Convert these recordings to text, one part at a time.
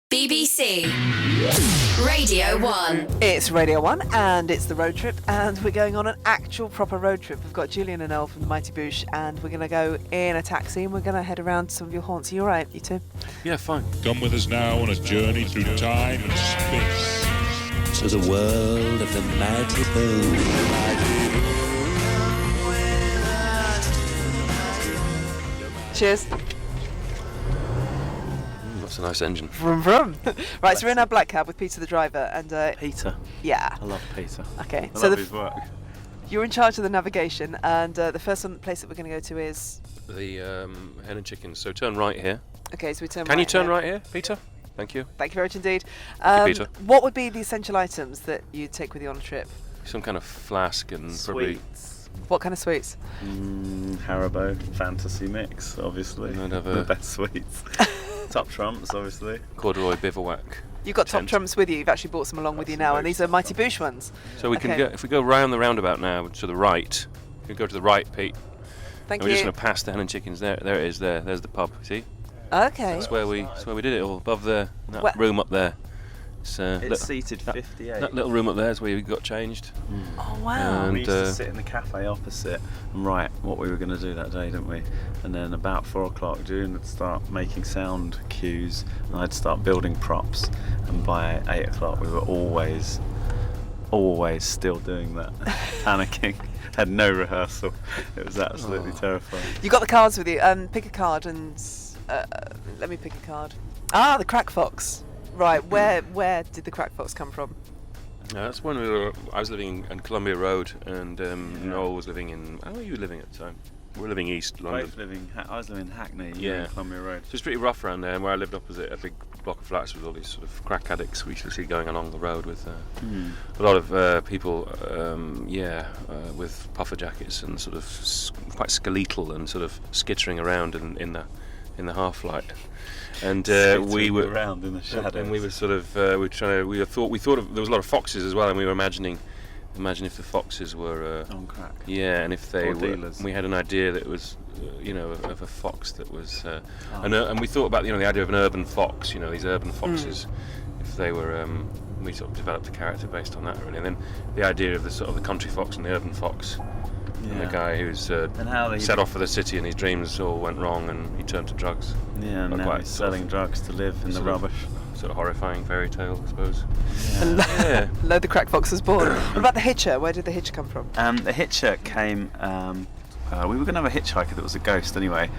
BBC Radio 1. It's Radio 1 and it's the road trip, and we're going on an actual proper road trip. We've got Julian and Elle from the Mighty Boosh, and we're going to go in a taxi and we're going to head around to some of your haunts. Are you alright, you two? Yeah, fine. Come with us now on a journey through time and space. To the world of the Mighty Boosh. Cheers. That's a nice engine. Vroom vroom. Right, so we're in our black cab with Peter the driver and Peter. yeah. I love Peter. Okay. I So love his work. you're in charge of the navigation, and the first place that we're going to go to is. The hen and chickens. So turn right here. Okay, so we turn. Can you turn here. right here, Peter? Thank you. Thank you very much indeed. you, Peter. What would be the essential items that you take with you on a trip? Some kind of flask and probably. Sweets. What kind of sweets? Haribo fantasy mix, obviously. I'd have The a best sweets. Top trumps, obviously. corduroy bivouac. You've got top tent. trumps with you. You've actually brought some along with you now, and these are Mighty Boosh ones. So we can Okay. go, if we go round the roundabout now to the right. We go to the right, Pete. Thank And we're just you. going to pass the hen and chickens. There it is. There's the pub. See? Okay. That's where we did it all. Above there, that Where- room up there. It's seated that- 58. That little room up there is where we got changed. Oh wow. And, we used to sit in the cafe opposite and write what we were going to do that day, didn't we? And then about 4 o'clock, June would start making sound cues, and I'd start building props. And by 8 o'clock, we were always still doing that, panicking. Had no rehearsal. It was absolutely terrifying. You got the cards with you. Pick a card and let me pick a card. Ah, the Crack Fox. Right, where did the Crack Fox come from? That's when I was living in Columbia Road, and Noel was living in. How were you living at the time? We were living East London. I was living in Hackney, Yeah. Columbia Road. So it's pretty rough around there, and where I lived opposite a big block of flats with all these sort of crack addicts we used to see going along the road with a lot of people, with puffer jackets and sort of quite skeletal and sort of skittering around in the half light. And we were around in the shadows. and we were sort of we thought of, there was a lot of foxes as well, and we were imagine if the foxes were on crack. yeah, and if they Or were, dealers. we had an idea that it was, of a fox that was, and we thought about, the idea of an urban fox, these urban foxes, if they were, we sort of developed a character based on that, really. And then the idea of the sort of the country fox and the urban fox, and the guy who's And how they set off for the city, and his dreams all went wrong, and he turned to drugs. Yeah, and Not now quite, he's sort of- selling drugs to live in the sort of- rubbish. Sort of horrifying fairy tale, I suppose. And Yeah. lo, the Crack Fox was born. What about the Hitcher? Where did the Hitcher come from? The hitcher came. We were going to have a hitchhiker that was a ghost anyway,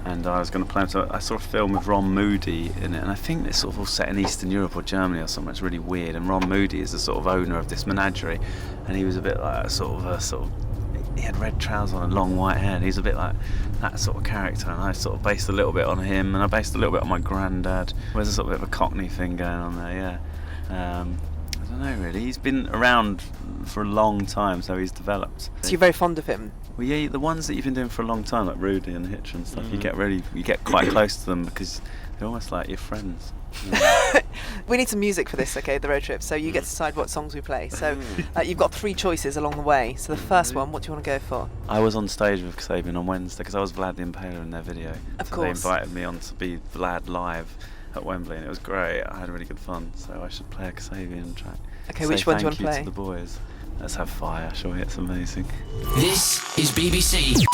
and I was going to play him. So I saw a film with Ron Moody in it, and I think it's sort of all set in Eastern Europe or Germany or somewhere. It's really weird. And Ron Moody is the sort of owner of this menagerie, and he was a bit like he had red trousers on and long white hair, and he's a bit like that sort of character, and I sort of based a little bit on him, and I based a little bit on my granddad. There's a sort of bit of a Cockney thing going on there, yeah. I don't know really, he's been around for a long time, so he's developed. So you're very fond of him. Well, yeah, the ones that you've been doing for a long time, like Rudy and Hitcher and stuff, you get quite close to them because they're almost like your friends. We need some music for this, okay, the road trip. So you get to decide what songs we play. So you've got 3 choices along the way. So the first one, what do you want to go for? I was on stage with Kasabian on Wednesday because I was Vlad the Impaler in their video. Of so course. They invited me on to be Vlad live at Wembley, and it was great. I had really good fun, so I should play a Kasabian track. Okay, Say which one do you want thank to you play? to the boys. Let's have fire, surely it's amazing. This is BBC.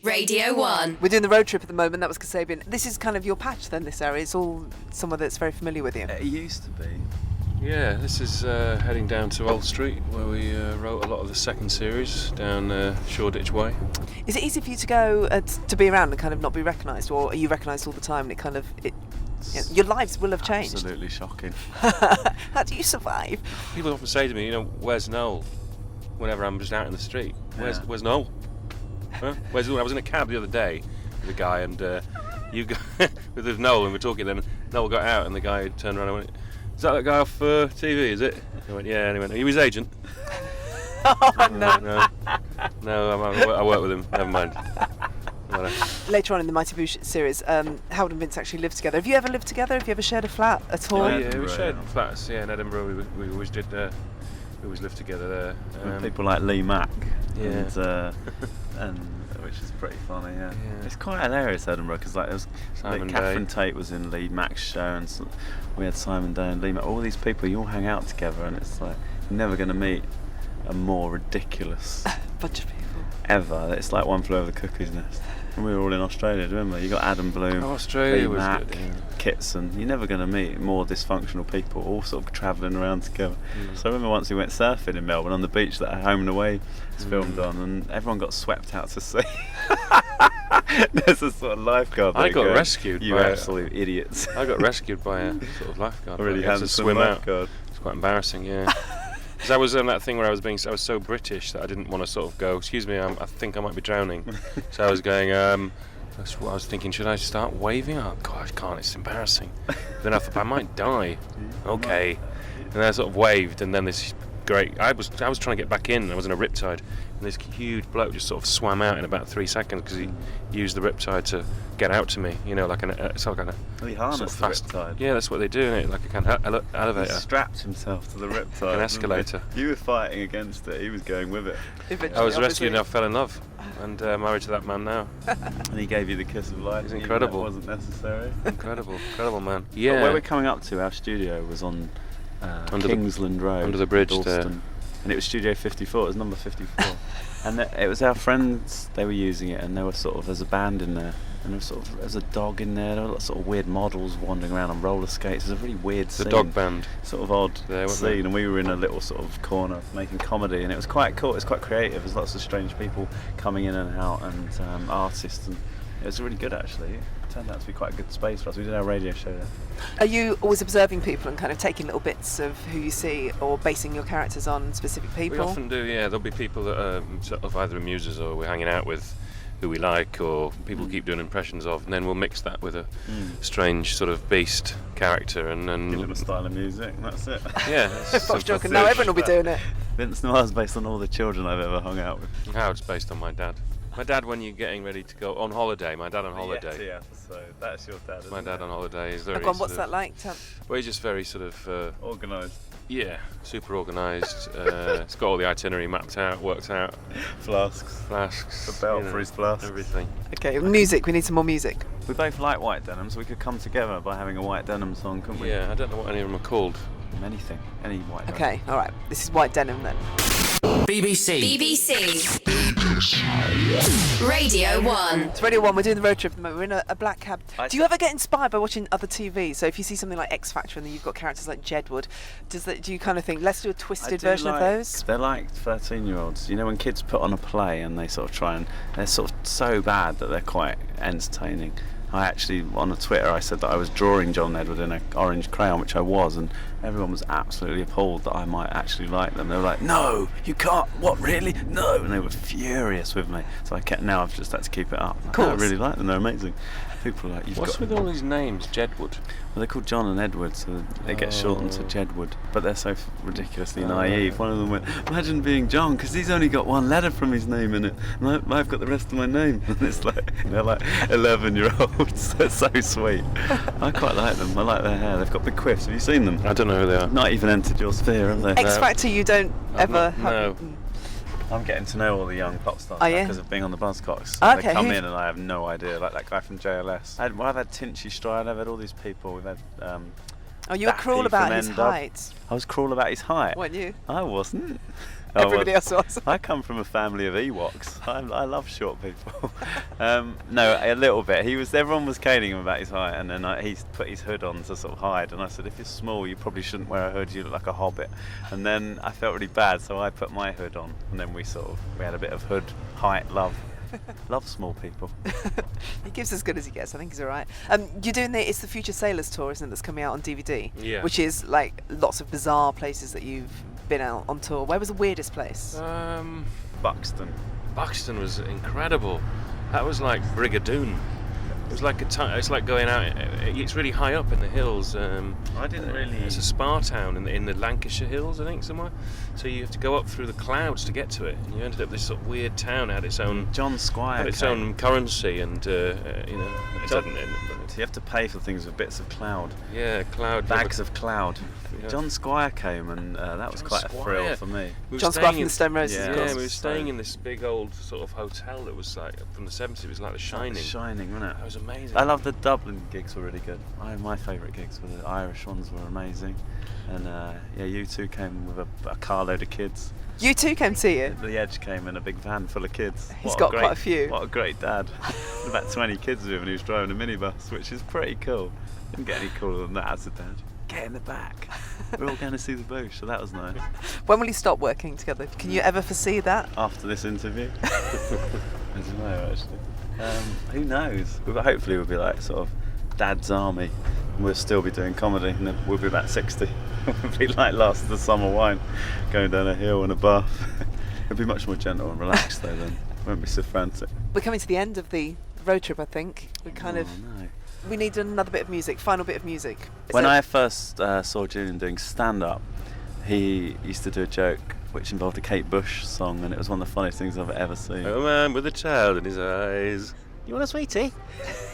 Radio 1. We're doing the road trip at the moment. That was Kasabian. This is kind of your patch then, this area. It's all somewhere that's very familiar with you. It used to be. Yeah, this is heading down to Old Street, where we wrote a lot of the second series down Shoreditch Way. Is it easy for you to go to be around and kind of not be recognised, or are you recognised all the time and your lives will have changed? Absolutely shocking. How do you survive? People often say to me, where's Noel? Whenever I'm just out in the street, where's Noel? Huh? Where's Noel? I was in a cab the other day with a guy, and with Noel, and we're talking. Then Noel got out, and the guy turned around and went, "Is that guy off TV? Is it?" I went, "Yeah." And he went, "Are you his agent?" Oh no. No, I work with him. Never mind. Later on in the Mighty Boosh series, Howard and Vince actually lived together. Have you ever lived together? Have you ever shared a flat at all? Yeah, we Edinburgh, shared yeah. flats. Yeah, in Edinburgh, we always did. We always lived together there. With people like Lee Mack yeah. and and which is pretty funny. Yeah, Yeah. it's quite hilarious, Edinburgh, because like there was Simon Day. Catherine Tate was in Lee Mack's show, and we had Simon Day and Lee Mack. All these people, you all hang out together, and it's like you're never going to meet a more ridiculous Bunch of people. ever. It's like One Flew Over the Cuckoo's Nest. And we were all in Australia, do you remember? You got Adam Bloom, Oh, Australia Lee was Mack, good, yeah. Kitson. You're never going to meet more dysfunctional people, all sort of travelling around together. So I remember once we went surfing in Melbourne on the beach that Home and Away was filmed on, and everyone got swept out to sea. There's a sort of lifeguard. I there got going, rescued You by absolute idiots. I got rescued by a sort of lifeguard. A really I had to handsome swim out. lifeguard. It's quite embarrassing, yeah. Because I was on that thing where I was so British that I didn't want to sort of go, excuse me, I think I might be drowning. So I was going, I was thinking, should I start waving? Oh God, I can't, it's embarrassing. Then I thought, I might die. Okay. And then I sort of waved, and then this great, I was trying to get back in, I was in a riptide, and this huge bloke just sort of swam out in about 3 seconds because he used the riptide to get out to me, you know, like it's like a He harnessed sort of the fast riptide. Yeah, that's what they do, innit? Like a kind of He elevator. strapped himself to the riptide. An escalator. You were fighting against it, he was going with it. Eventually, I was obviously. rescued and I fell in love, and married to that man now. And he gave you the kiss of life. He's even incredible. though it wasn't necessary. Incredible man. But Yeah. where we're coming up to, our studio was on Under the- Kingsland Road. under the bridge there. Dalston. And it was Studio 54, it was number 54. And it was our friends, they were using it, and there were sort of, there's a band in there, and there's a dog in there, there were sort of weird models wandering around on roller skates. It was a really weird The scene. dog band. Sort of odd There, wasn't scene, it? and we were in a little sort of corner making comedy, and it was quite cool, it was quite creative. There's lots of strange people coming in and out, and artists, and it was really good actually. It turned out to be quite a good space for us. We did our radio show there. Are you always observing people and kind of taking little bits of who you see, or basing your characters on specific people? We often do, yeah. There'll be people that sort of either amuse us or we're hanging out with who we like, or people keep doing impressions of, and then we'll mix that with a strange sort of beast character, and Give them a style of music, and that's it. yeah. Fox That's joke, and now everyone will be doing it. Vince Noir's based on all the children I've ever hung out with. how it's based on my dad. My dad, when you're getting ready to go on holiday, my dad on holiday. The episode. That's your dad, isn't My dad it? on holiday is very. Go on, what's sort of- that like? Well, he's just very sort of. Organised. Yeah, super organised. It's got all the itinerary mapped out, worked out, Flasks. flasks. The belt for his flasks. Everything. Okay, music. We need some more music. We both like white denim, so we could come together by having a white denim song, couldn't we? Yeah, I don't know what any of them are called. Anything. Any white denim. Okay, all right. This is White Denim then. BBC. Radio 1. It's Radio 1, we're doing the road trip at the moment. We're in a black cab. Do you ever get inspired by watching other TV? So if you see something like X Factor and then you've got characters like Jedward, do you kind of think, let's do a I twisted do version of like- those? They're like 13-year-olds. You know, when kids put on a play and they sort of try and... They're sort of so bad that they're quite entertaining. I actually, on Twitter, I said that I was drawing John Edward in an orange crayon, which I was, and everyone was absolutely appalled that I might actually like them. They were like, no, you can't, what, really? No! And they were furious with me. So now I've just had to keep it up. I course. really like them, they're amazing. People are like, What's with all these names? Jedward. Well, they're called John and Edward, so they get shortened to Jedward. But they're so ridiculously naive. One of them went, imagine being John, because he's only got one letter from his name in it, and I've got the rest of my name. And it's like, they're like 11-year-olds. They're so sweet. I quite like them. I like their hair. They've got big quiffs. Have you seen them? I don't know who they are. Not even entered your sphere, have they? X Factor, you don't ever not- have. no. I'm getting to know all the young pop stars Oh, yeah? because of being on the Buzzcocks. Okay, They come who- in and I have no idea. Like that guy from JLS. I've had Tinchy Stride. I've had all these people. We've had. Oh, you were Daffy cruel about from his End Up. height, I was cruel about his height. weren't you? I wasn't. Everybody else was. I come from a family of Ewoks. I love short people. No, a little bit. Everyone was caning him about his height, and then he put his hood on to sort of hide. And I said, if you're small, you probably shouldn't wear a hood. You look like a hobbit. And then I felt really bad, so I put my hood on, and then we had a bit of hood height love. Love small people. He gives as good as he gets. I think he's all right. You're doing it's the Future Sailors tour, isn't it? That's coming out on DVD. Yeah. Which is like lots of bizarre places that you've been out on tour. Where was the weirdest place? Buxton. Buxton was incredible. That was like Brigadoon. It's like it's like going out. It's really high up in the hills. I didn't really. It's a spa town in the Lancashire hills, I think, somewhere. So you have to go up through the clouds to get to it, and you ended up this sort of weird town. Had its own John Squire. had its own currency, and you know, it doesn't. So you have to pay for things with bits of cloud. Yeah, cloud Bags of cloud. Yeah. John Squire came, and that was John quite a thrill Squire. for me. We were John staying Squire from in- the Stone Roses. Yeah. of Yeah, course. we were staying in this big old sort of hotel that was like from the 70s. It was like The Shining. Shining, wasn't it? That was amazing. I love the Dublin gigs were really good. My favourite gigs were the Irish ones were amazing, and yeah, U2 came with a carload of kids. U2 came to see you. The Edge came in a big van full of kids. He's got quite a few. What a great dad! About 20 kids with him, and he was driving a minibus, which is pretty cool. Didn't get any cooler than that as a dad. Get in the back. We're all going to see the Boosh, so that was nice. When will you stop working together? Can you ever foresee that? After this interview, I don't know actually. Who knows? Hopefully we'll be like sort of Dad's Army, and we'll still be doing comedy, and then we'll be about 60. We'll be like Last of the Summer Wine, going down a hill in a bath. It'll be much more gentle and relaxed though. Then won't be so frantic. We're coming to the end of the road trip, I think. No. We need another bit of music, final bit of music. When I first saw Julian doing stand-up, he used to do a joke which involved a Kate Bush song, and it was one of the funniest things I've ever seen. A man with a child in his eyes. You want a sweetie?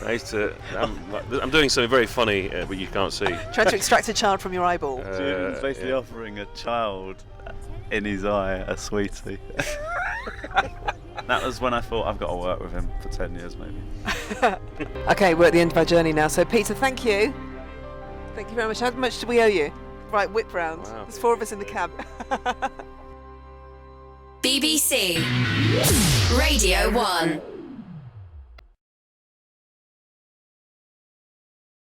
I used to. I'm doing something very funny, but you can't see. Trying to extract a child from your eyeball. Julian's basically yeah. offering a child in his eye a sweetie. That was when I thought I've got to work with him for 10 years maybe. Okay, we're at the end of our journey now. So, Peter, thank you. Thank you very much. How much do we owe you? Right, whip round. Wow. There's 4 of us in the cab. BBC Radio 1.